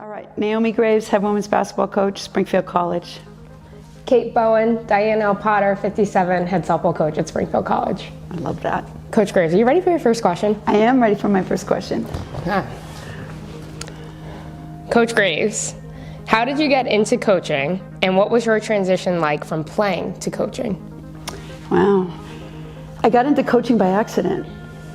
All right, Naomi Graves, head women's basketball coach, Springfield College. Kate Bowen, Diane L. Potter, 57, head softball coach at Springfield College. I love that. Coach Graves, are you ready for your first question? I am ready for my first question. Coach Graves, how did you get into coaching, and what was your transition like from playing to coaching? Wow. I got into coaching by accident.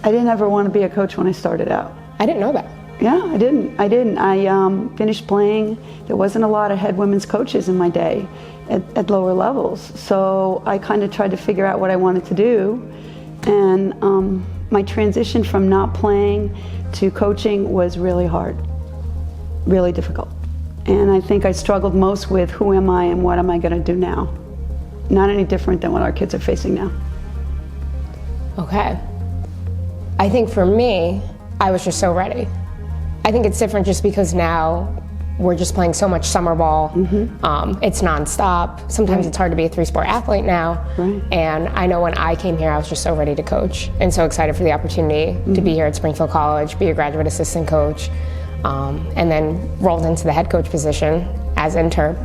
I didn't ever want to be a coach when I started out. I didn't know that. Yeah, I didn't. I finished playing. There wasn't a lot of head women's coaches in my day at lower levels. So I kind of tried to figure out what I wanted to do. And my transition from not playing to coaching was really hard, really difficult. And I think I struggled most with who am I and what am I going to do now? Not any different than what our kids are facing now. Okay. I think for me, I was just so ready. I think it's different just because now we're just playing so much summer ball. It's nonstop. Sometimes it's hard to be a three-sport athlete now. And I know when I came here, I was just so ready to coach and so excited for the opportunity to be here at Springfield College, be a graduate assistant coach, and then rolled into the head coach position as intern.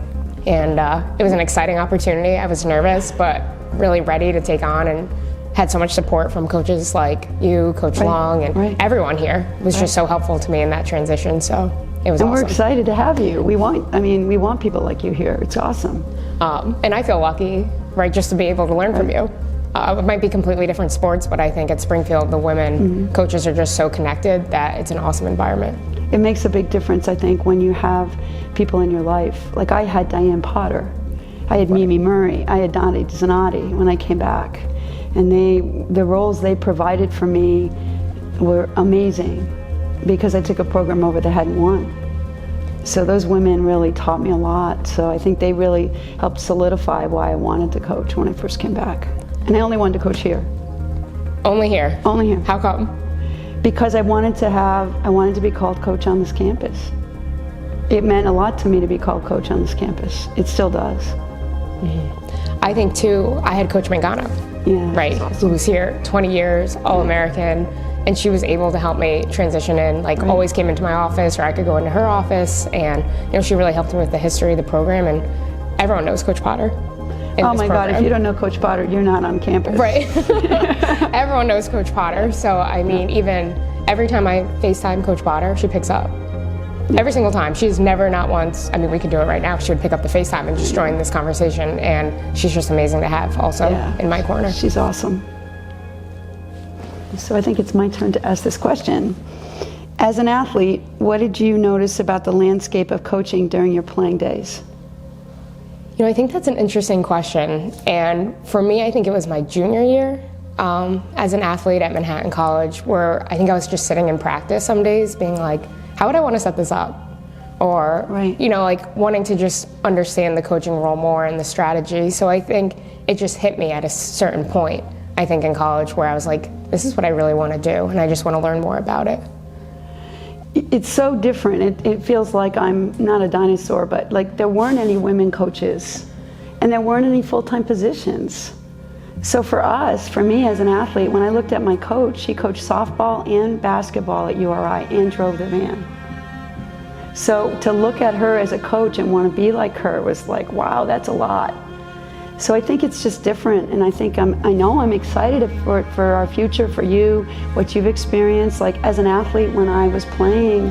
And it was an exciting opportunity. I was nervous, but really ready to take on, and had so much support from coaches like you, Coach Long, and everyone here was just so helpful to me in that transition. So it was awesome. We're excited to have you. We want people like you here. It's awesome. And I feel lucky, right, just to be able to learn from you. It might be completely different sports, but I think at Springfield, the women coaches are just so connected that it's an awesome environment. It makes a big difference, I think, when you have people in your life. Like I had Diane Potter, I had Mimi Murray, I had Donnie Zanotti when I came back. And the roles they provided for me were amazing because I took a program over that hadn't won. So those women really taught me a lot. So I think they really helped solidify why I wanted to coach when I first came back. And I only wanted to coach here. Only here? Only here. How come? Because I wanted to be called coach on this campus. It meant a lot to me to be called coach on this campus. It still does. I think too, I had Coach Mangano. Right, who was here 20 years, All-American, and she was able to help me transition in, always came into my office, or I could go into her office, and she really helped me with the history of the program, and everyone knows Coach Potter. Oh my God, if you don't know Coach Potter, you're not on campus. Right. Everyone knows Coach Potter, so I mean, even every time I FaceTime Coach Potter, she picks up. Every single time. She's never, not once, I mean, we could do it right now, she would pick up the FaceTime and just join this conversation, and she's just amazing to have also in my corner. She's awesome. So I think it's my turn to ask this question. As an athlete, what did you notice about the landscape of coaching during your playing days? I think that's an interesting question, and for me, I think it was my junior year as an athlete at Manhattan College, where I think I was just sitting in practice some days being like, how would I want to set this up? Or, wanting to just understand the coaching role more and the strategy. So I think it just hit me at a certain point, I think in college, where I was like, this is what I really want to do, and I just want to learn more about it. It's so different. It feels like I'm not a dinosaur, but there weren't any women coaches, and there weren't any full-time positions. So for me as an athlete, when I looked at my coach, he coached softball and basketball at URI and drove the van. So to look at her as a coach and want to be like her was like, wow, that's a lot. So I think it's just different, and I think I know I'm excited for our future, for you, what you've experienced. As an athlete when I was playing,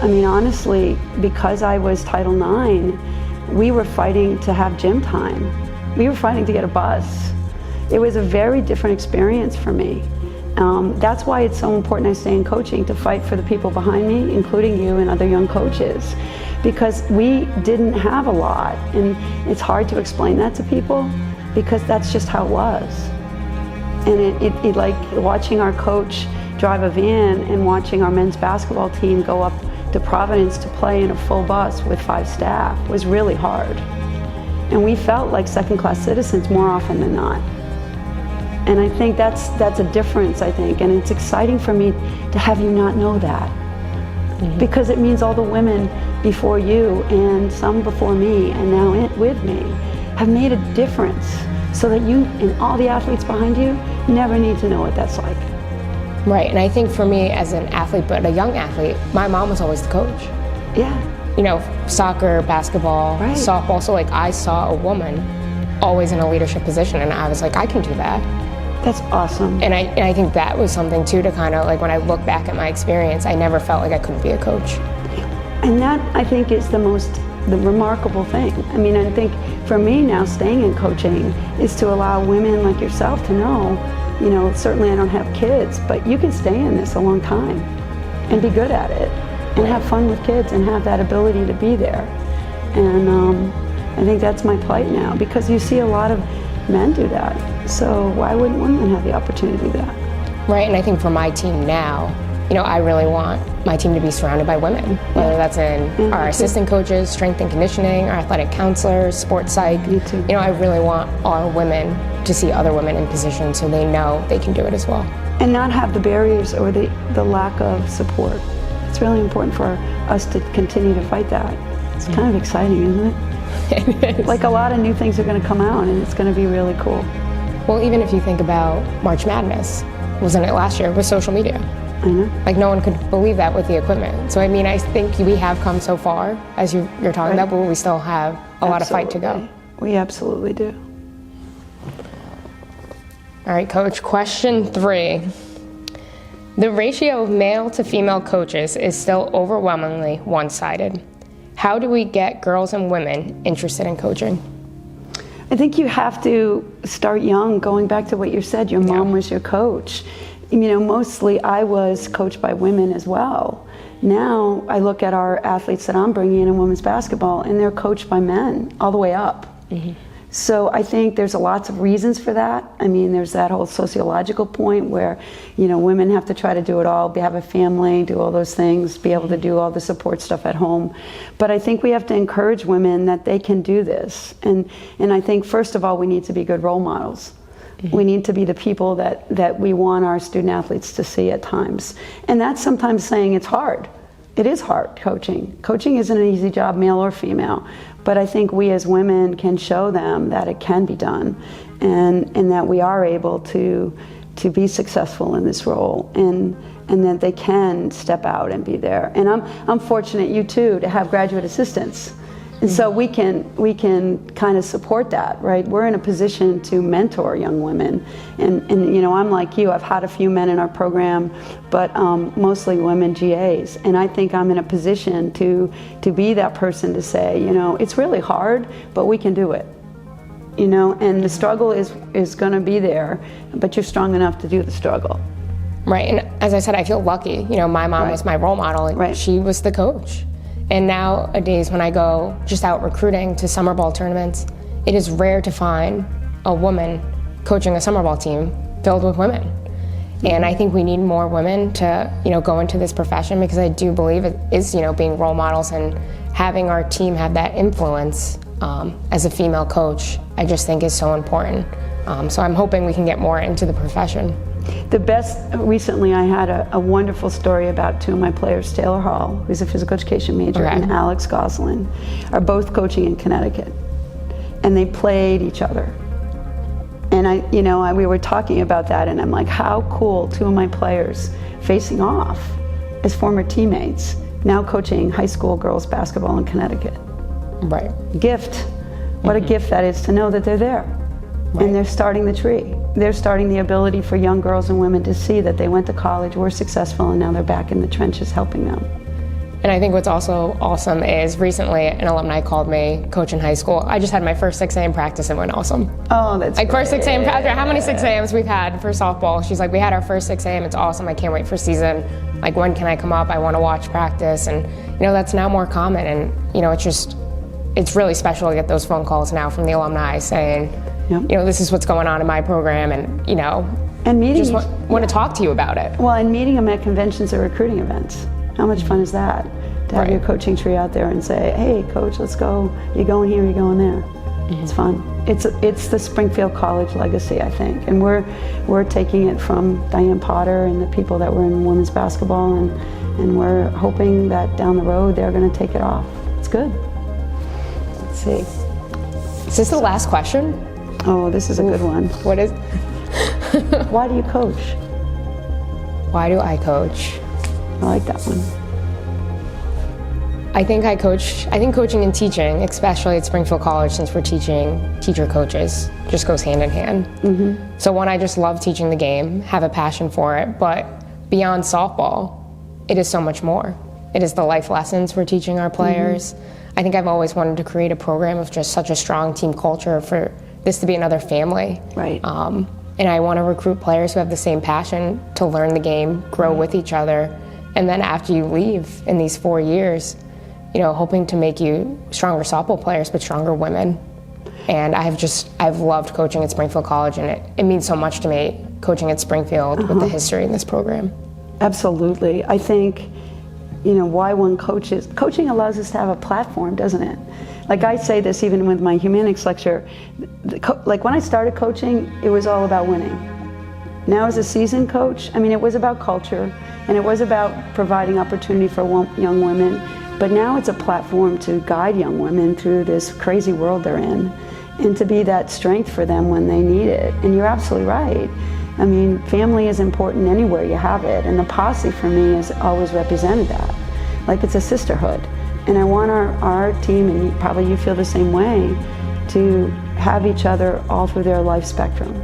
I mean, honestly, because I was Title IX, we were fighting to have gym time. We were fighting to get a bus. It was a very different experience for me. That's why it's so important I stay in coaching, to fight for the people behind me, including you and other young coaches, because we didn't have a lot, and it's hard to explain that to people because that's just how it was. And it like watching our coach drive a van and watching our men's basketball team go up to Providence to play in a full bus with 5 staff was really hard. And we felt like second-class citizens more often than not. And I think that's a difference, I think, and it's exciting for me to have you not know that. Because it means all the women before you and some before me and now with me have made a difference, so that you and all the athletes behind you never need to know what that's like. Right, and I think for me as an athlete, but a young athlete, my mom was always the coach. Yeah. soccer, basketball, Right. softball. So like I saw a woman always in a leadership position, and I was like, I can do that. That's awesome. And I think that was something too to kind of like when I look back at my experience, I never felt like I couldn't be a coach. And that, I think, is the remarkable thing. I mean, I think for me now, staying in coaching is to allow women like yourself to know, certainly I don't have kids, but you can stay in this a long time and be good at it and have fun with kids and have that ability to be there. And I think that's my plight now, because you see a lot of men do that. So why wouldn't women have the opportunity to do that? Right, and I think for my team now, I really want my team to be surrounded by women, whether that's in our assistant coaches, strength and conditioning, our athletic counselors, sports psych. Me too. I really want our women to see other women in positions so they know they can do it as well. And not have the barriers or the lack of support. It's really important for us to continue to fight that. It's kind of exciting, isn't it? It is. Like a lot of new things are going to come out, and it's going to be really cool. Well, even if you think about March Madness, wasn't it last year with social media? I know. Like no one could believe that with the equipment. So I mean, I think we have come so far, as you're talking about, but we still have a lot of fight to go. We absolutely do. All right, Coach, question 3. The ratio of male to female coaches is still overwhelmingly one-sided. How do we get girls and women interested in coaching? I think you have to start young, going back to what you said, your mom was your coach. Mostly I was coached by women as well. Now I look at our athletes that I'm bringing in women's basketball, and they're coached by men all the way up. Mm-hmm. So I think there's lots of reasons for that. I mean, there's that whole sociological point where, women have to try to do it all, have a family, do all those things, be able to do all the support stuff at home. But I think we have to encourage women that they can do this. And I think, first of all, we need to be good role models. Mm-hmm. We need to be the people that we want our student athletes to see at times. And that's sometimes saying it's hard. It is hard, coaching. Coaching isn't an easy job, male or female. But I think we as women can show them that it can be done, and that we are able to be successful in this role, and that they can step out and be there. And I'm fortunate, you too, to have graduate assistants. And so we can kind of support that, right? We're in a position to mentor young women, and I'm like you. I've had a few men in our program, but mostly women GAs, and I think I'm in a position to be that person to say, it's really hard, but we can do it. And the struggle is going to be there, but you're strong enough to do the struggle. Right, and as I said, I feel lucky. My mom was my role model, and she was the coach. And nowadays, when I go just out recruiting to summer ball tournaments, it is rare to find a woman coaching a summer ball team filled with women. And I think we need more women to, go into this profession, because I do believe it is, being role models and having our team have that influence as a female coach, I just think is so important. So I'm hoping we can get more into the profession. The best, recently I had a wonderful story about two of my players, Taylor Hall, who's a physical education major, and Alex Goslin, are both coaching in Connecticut. And they played each other. And we were talking about that, and I'm like, how cool, two of my players facing off as former teammates, now coaching high school girls basketball in Connecticut. Right. Gift. What a gift that is to know that they're there. And they're starting the tree. They're starting the ability for young girls and women to see that they went to college, were successful, and now they're back in the trenches helping them. And I think what's also awesome is recently an alumni called me, coach in high school. I just had my first 6 a.m. practice and went awesome. Oh, that's like great. First 6 a.m. practice. How many 6 a.m.s we've had for softball? She's like, we had our first 6 a.m. It's awesome. I can't wait for season. Like, when can I come up? I want to watch practice. And, that's now more common. And, it's really special to get those phone calls now from the alumni saying, this is what's going on in my program, and and meeting just want to talk to you about it. Well, and meeting them at conventions or recruiting events. How much fun is that? To have your coaching tree out there and say, hey, coach, let's go. You're going here, you're going there. Mm-hmm. It's fun. It's the Springfield College legacy, I think, and we're taking it from Diane Potter and the people that were in women's basketball, and we're hoping that down the road they're going to take it off. It's good. Let's see. Is this the last question? Oh, this is a good one. What is? Why do you coach? Why do I coach? I like that one. I think coaching and teaching, especially at Springfield College, since we're teaching teacher coaches, just goes hand in hand. So one, I just love teaching the game, have a passion for it, but beyond softball, it is so much more. It is the life lessons we're teaching our players. I think I've always wanted to create a program of just such a strong team culture for this to be another family. Right. And I want to recruit players who have the same passion to learn the game, grow with each other, and then after you leave in these 4 years, you know, hoping to make you stronger softball players, but stronger women. And I've loved coaching at Springfield College, and it means so much to me, coaching at Springfield with the history in this program. Absolutely. I think, you know, why one coaches, coaching allows us to have a platform, doesn't it? Like I say this even with my Humanics lecture, like when I started coaching, it was all about winning. Now as a seasoned coach, I mean, it was about culture, and it was about providing opportunity for young women, but now it's a platform to guide young women through this crazy world they're in, and to be that strength for them when they need it. And you're absolutely right. I mean, family is important anywhere you have it, and the posse for me has always represented that. Like it's a sisterhood. And I want our team, and probably you feel the same way, to have each other all through their life spectrum.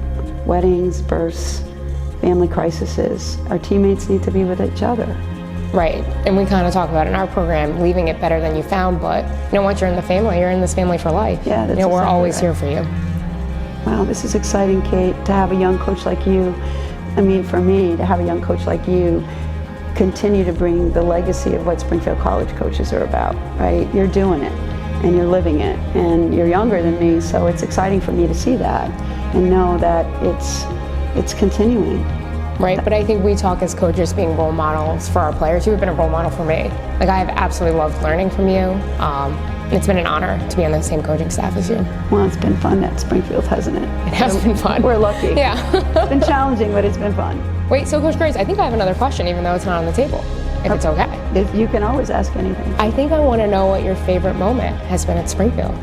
Weddings, births, family crises. Our teammates need to be with each other. Right, and we kind of talk about in our program, leaving it better than you found, but you know, once you're in the family, you're in this family for life. Yeah, that's you know, we're exactly always right. here for you. Wow, this is exciting, Kate, to have a young coach like you. I mean, for me, to have a young coach like you continue to bring the legacy of what Springfield College coaches are about, right? You're doing it, and you're living it, and you're younger than me, so it's exciting for me to see that and know that it's continuing. Right, but I think we talk as coaches being role models for our players. You've been a role model for me. Like, I have absolutely loved learning from you. It's been an honor to be on the same coaching staff as you. Well, it's been fun at Springfield, hasn't it? It has been fun. We're lucky. Yeah. It's been challenging, but it's been fun. Wait, so Coach Grace, I think I have another question, even though it's not on the table, if it's okay. You can always ask anything. I think I want to know what your favorite moment has been at Springfield.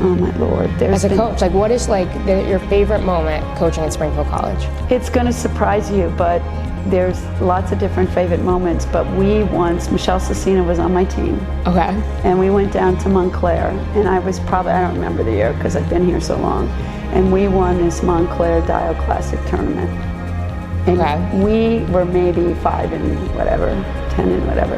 Oh my Lord. As a coach, like what is your favorite moment coaching at Springfield College? It's going to surprise you, but there's lots of different favorite moments. But Michelle Cecina was on my team. Okay. And we went down to Montclair, and I don't remember the year because I've been here so long, and we won this Montclair Dial Classic tournament. And we were maybe 5 and whatever, 10 and whatever.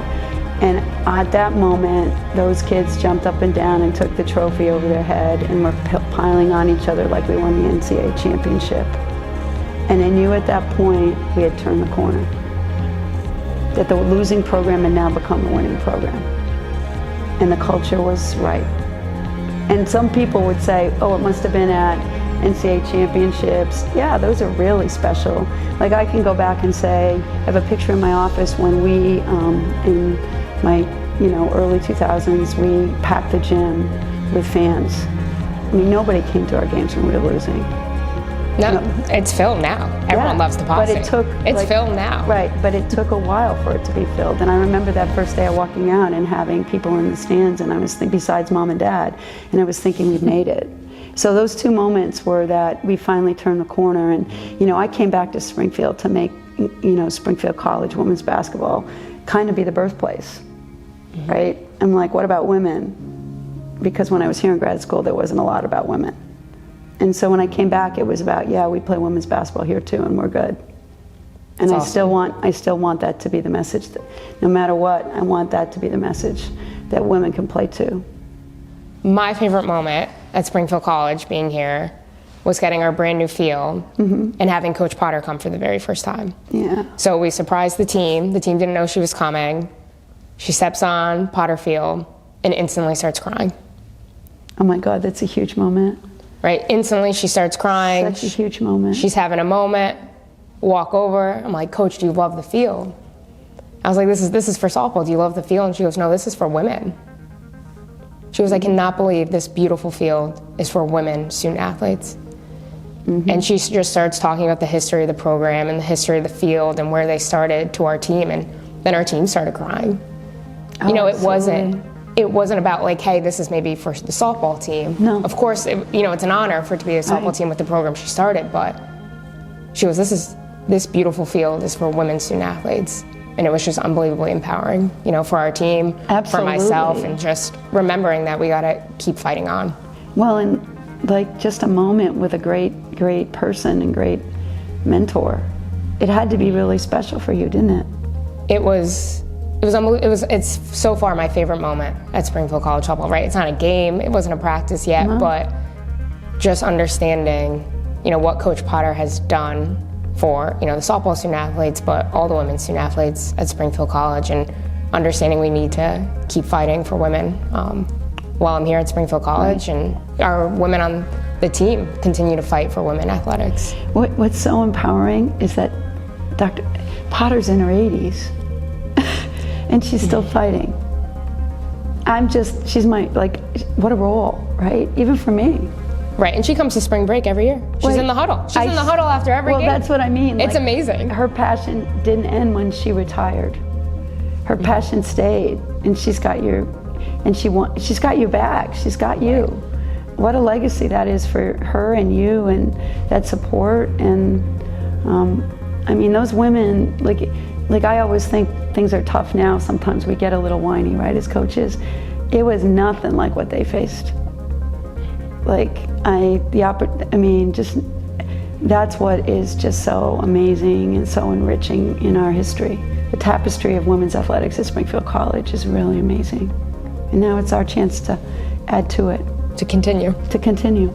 And at that moment, those kids jumped up and down and took the trophy over their head and were piling on each other like we won the NCAA championship. And I knew at that point we had turned the corner, that the losing program had now become the winning program. And the culture was right. And some people would say, oh, it must have been at NCAA championships. Yeah, those are really special. Like I can go back and say, I have a picture in my office when we, in my early 2000s, we packed the gym with fans. I mean, nobody came to our games when we were losing. No, it's filled now. Everyone loves the posse. But it's filled now. Right, but it took a while for it to be filled. And I remember that first day of walking out and having people in the stands, and I was thinking, besides mom and dad, and I was thinking we've made it. So those 2 moments were that we finally turned the corner. And I came back to Springfield to make Springfield College women's basketball kind of be the birthplace, right? I'm like, what about women? Because when I was here in grad school, there wasn't a lot about women. And so when I came back, it was about, yeah, we play women's basketball here too, and we're good. And I still want that to be the message. That no matter what, I want that to be the message that women can play too. My favorite moment at Springfield College, being here, was getting our brand new field and having Coach Potter come for the very first time. Yeah. So we surprised the team. The team didn't know she was coming. She steps on Potter Field and instantly starts crying. Oh my God, that's a huge moment. Right, instantly she starts crying. Such a huge moment. She's having a moment. Walk over. I'm like, Coach, do you love the field? I was like, this is for softball. Do you love the field? And she goes, no, this is for women. She goes, I cannot believe this beautiful field is for women student athletes. And she just starts talking about the history of the program and the history of the field and where they started to our team, and then our team started crying. It wasn't about like, hey, this is maybe for the softball team. No. Of course, it's an honor for it to be a softball team with the program she started, but she goes, this beautiful field is for women student athletes. and it was just unbelievably empowering, you know, for our team, for myself, and just remembering that we got to keep fighting on. Well, and like just a moment with a great person and great mentor. It had to be really special for you, didn't it? It's so far my favorite moment at Springfield College football, right? It's not a game, it wasn't a practice yet, but just understanding, you know, what Coach Potter has done for, you know, the softball student athletes, but all the women's student athletes at Springfield College, and understanding we need to keep fighting for women while I'm here at Springfield College, and our women on the team continue to fight for women athletics. What's so empowering is that Dr. Potter's in her 80s and she's still fighting. She's my, like, what a role, right? Even for me. Right, and she comes to spring break every year. She's in the huddle. She's in the huddle after every game. Well, that's what I mean. It's amazing. Her passion didn't end when she retired. Her passion stayed, and she's got your back. She's got you. What a legacy that is for her and you, and that support. And I mean, those women, like I always think things are tough now. Sometimes we get a little whiny, right, as coaches. It was nothing like what they faced. Just that's what is just so amazing and so enriching in our history. The tapestry of women's athletics at Springfield College is really amazing. And now it's our chance to add to it. To continue. To continue.